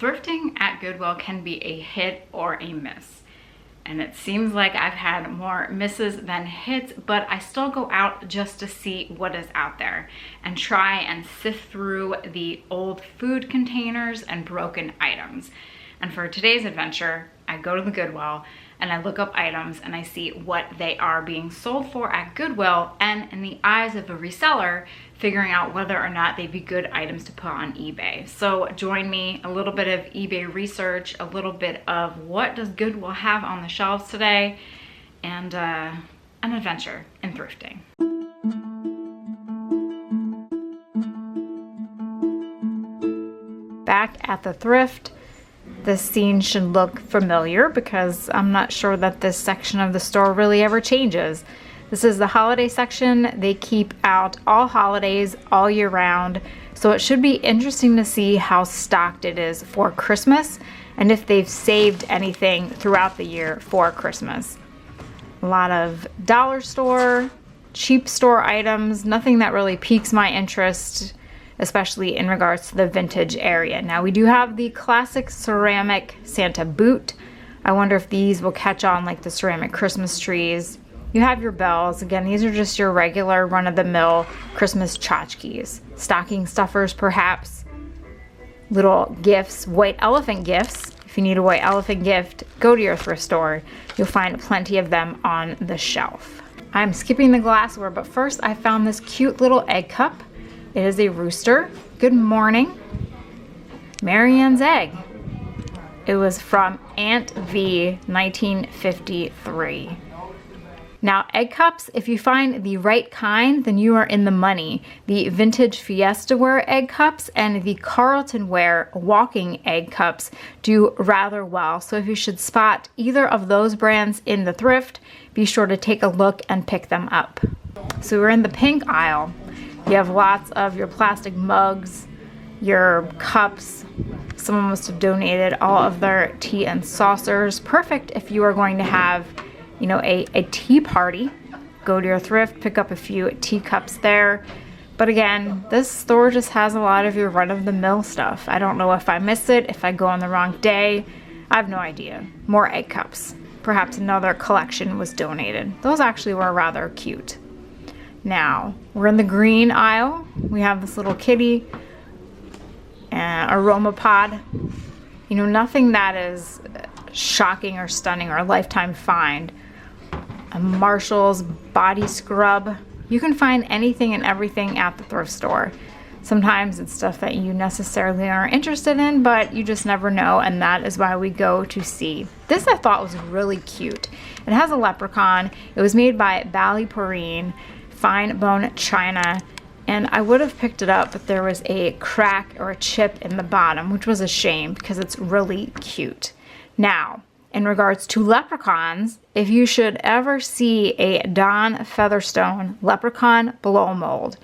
Thrifting at Goodwill can be a hit or a miss. And it seems like I've had more misses than hits, but I still go out just to see what is out there and try and sift through the old food containers and broken items. And for today's adventure, I go to the Goodwill and I look up items and I see what they are being sold for at Goodwill, and in the eyes of a reseller, figuring out whether or not they'd be good items to put on eBay. So join me, a little bit of eBay research, a little bit of what does Goodwill have on the shelves today, and an adventure in thrifting. Back at the thrift. This scene should look familiar because I'm not sure that this section of the store really ever changes. This is the holiday section. They keep out all holidays all year round, so it should be interesting to see how stocked it is for Christmas and if they've saved anything throughout the year for Christmas. A lot of dollar store, cheap store items, nothing that really piques my interest, especially in regards to the vintage area. Now we do have the classic ceramic Santa boot. I wonder if these will catch on like the ceramic Christmas trees. You have your bells. Again, these are just your regular run-of-the-mill Christmas tchotchkes. Stocking stuffers perhaps. Little gifts, white elephant gifts. If you need a white elephant gift, go to your thrift store. You'll find plenty of them on the shelf. I'm skipping the glassware, but first I found this cute little egg cup. It is a rooster. Good morning. Marianne's egg. It was from Aunt V, 1953. Now, egg cups, if you find the right kind, then you are in the money. The vintage Fiesta ware egg cups and the Carlton ware walking egg cups do rather well. So if you should spot either of those brands in the thrift, be sure to take a look and pick them up. So we're in the pink aisle. You have lots of your plastic mugs, your cups. Someone must have donated all of their tea and saucers. Perfect if you are going to have, you know, a tea party. Go to your thrift, pick up a few teacups there. But again, this store just has a lot of your run-of-the-mill stuff. I don't know if I miss it, if I go on the wrong day. I have no idea. More egg cups. Perhaps another collection was donated. Those actually were rather cute. Now, we're in the green aisle. We have this little kitty, aroma pod. You know, nothing that is shocking or stunning or a lifetime find. A Marshall's body scrub. You can find anything and everything at the thrift store. Sometimes it's stuff that you necessarily aren't interested in, but you just never know, and that is why we go to see. This I thought was really cute. It has a leprechaun. It was made by Ballyporeen fine bone china, and I would have picked it up, but there was a crack or a chip in the bottom, which was a shame because it's really cute. Now, in regards to leprechauns, if you should ever see a Don Featherstone leprechaun blow mold,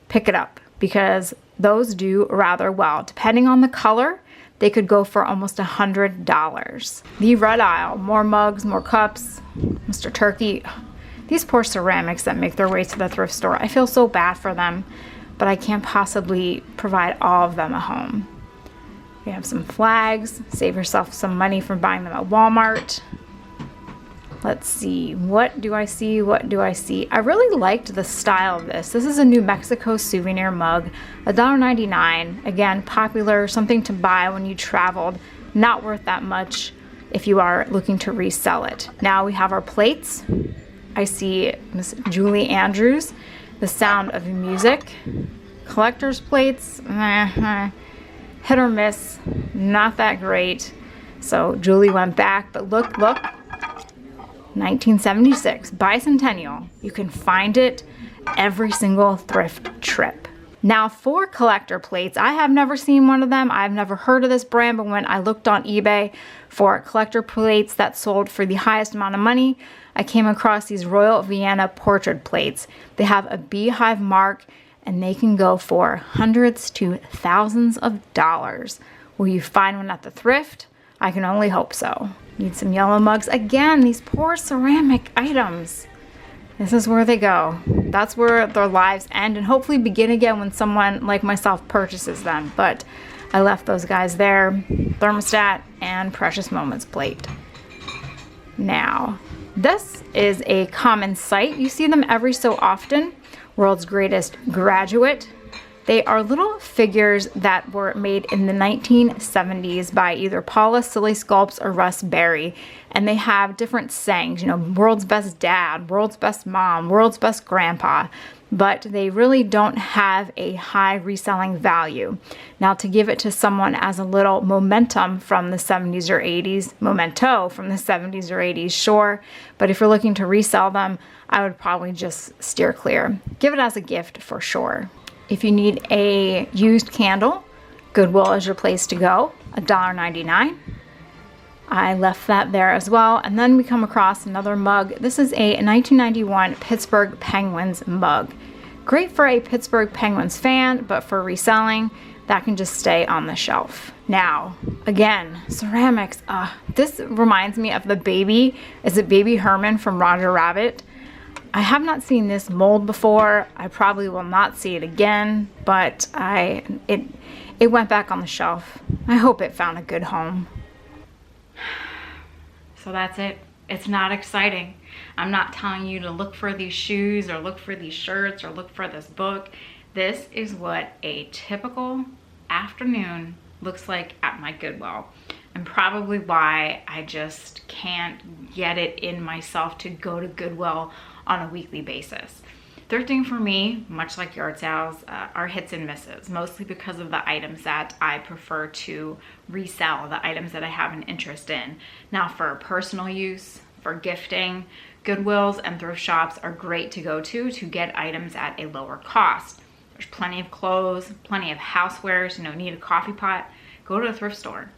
pick it up because those do rather well. Depending on the color, they could go for almost $100. The red aisle, more mugs, more cups, Mr. Turkey. These poor ceramics that make their way to the thrift store, I feel so bad for them, but I can't possibly provide all of them at home. We have some flags. Save yourself some money from buying them at Walmart. Let's see. What do I see? What do I see? I really liked the style of this. This is a New Mexico souvenir mug, $1.99. Again, popular, something to buy when you traveled. Not worth that much if you are looking to resell it. Now we have our plates. I see Miss Julie Andrews, The Sound of Music. Collector's plates, hit or miss, not that great. So Julie went back, but look, 1976, bicentennial. You can find it every single thrift trip. Now for collector plates, I have never seen one of them. I've never heard of this brand, but when I looked on eBay for collector plates that sold for the highest amount of money, I came across these Royal Vienna portrait plates. They have a beehive mark and they can go for hundreds to thousands of dollars. Will you find one at the thrift? I can only hope so. Need some yellow mugs. Again, these poor ceramic items. This is where they go. That's where their lives end and hopefully begin again when someone like myself purchases them. But I left those guys there, thermostat and precious moments plate. Now, this is a common sight. You see them every so often. World's Greatest Graduate. They are little figures that were made in the 1970s by either Paula Silly Sculpts or Russ Berry. And they have different sayings, you know, world's best dad, world's best mom, world's best grandpa. But they really don't have a high reselling value. Now, to give it to someone as a little momentum from the 70s or 80s, memento from the 70s or 80s, sure. But if you're looking to resell them, I would probably just steer clear. Give it as a gift for sure. If you need a used candle, Goodwill is your place to go, $1.99. I left that there as well. And then we come across another mug. This is a 1991 Pittsburgh Penguins mug. Great for a Pittsburgh Penguins fan, but for reselling, that can just stay on the shelf. Now, again, ceramics. This reminds me of the baby. Is it Baby Herman from Roger Rabbit? I have not seen this mold before. I probably will not see it again, but it went back on the shelf. I hope it found a good home. So that's it. It's not exciting. I'm not telling you to look for these shoes or look for these shirts or look for this book. This is what a typical afternoon looks like at my Goodwill, and probably why I just can't get it in myself to go to Goodwill on a weekly basis. Thrifting for me, much like yard sales, are hits and misses, mostly because of the items that I prefer to resell, the items that I have an interest in. Now, for personal use, for gifting, Goodwills and thrift shops are great to go to get items at a lower cost. There's plenty of clothes, plenty of housewares. You know, need a coffee pot, go to a thrift store.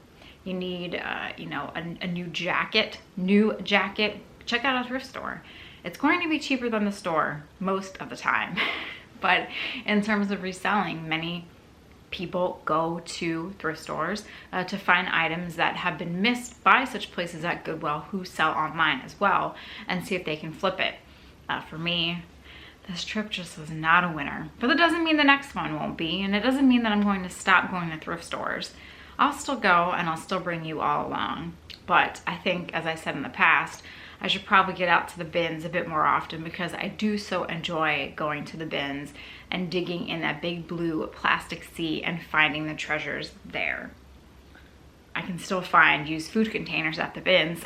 You need, a new jacket, check out a thrift store. It's going to be cheaper than the store most of the time. But in terms of reselling, many people go to thrift stores to find items that have been missed by such places at Goodwill who sell online as well, and see if they can flip it. For me, this trip just was not a winner. But that doesn't mean the next one won't be, and it doesn't mean that I'm going to stop going to thrift stores. I'll still go and I'll still bring you all along. But I think, as I said in the past, I should probably get out to the bins a bit more often, because I do so enjoy going to the bins and digging in that big blue plastic sea and finding the treasures there. I can still find used food containers at the bins,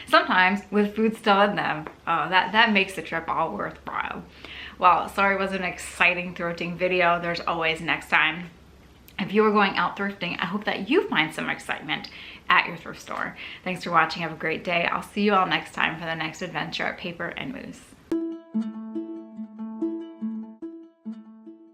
sometimes with food still in them. That makes the trip all worthwhile. Well, sorry it wasn't an exciting thrifting video. There's always next time. If you are going out thrifting, I hope that you find some excitement at your thrift store. Thanks for watching. Have a great day. I'll see you all next time for the next adventure at Paper and Moose.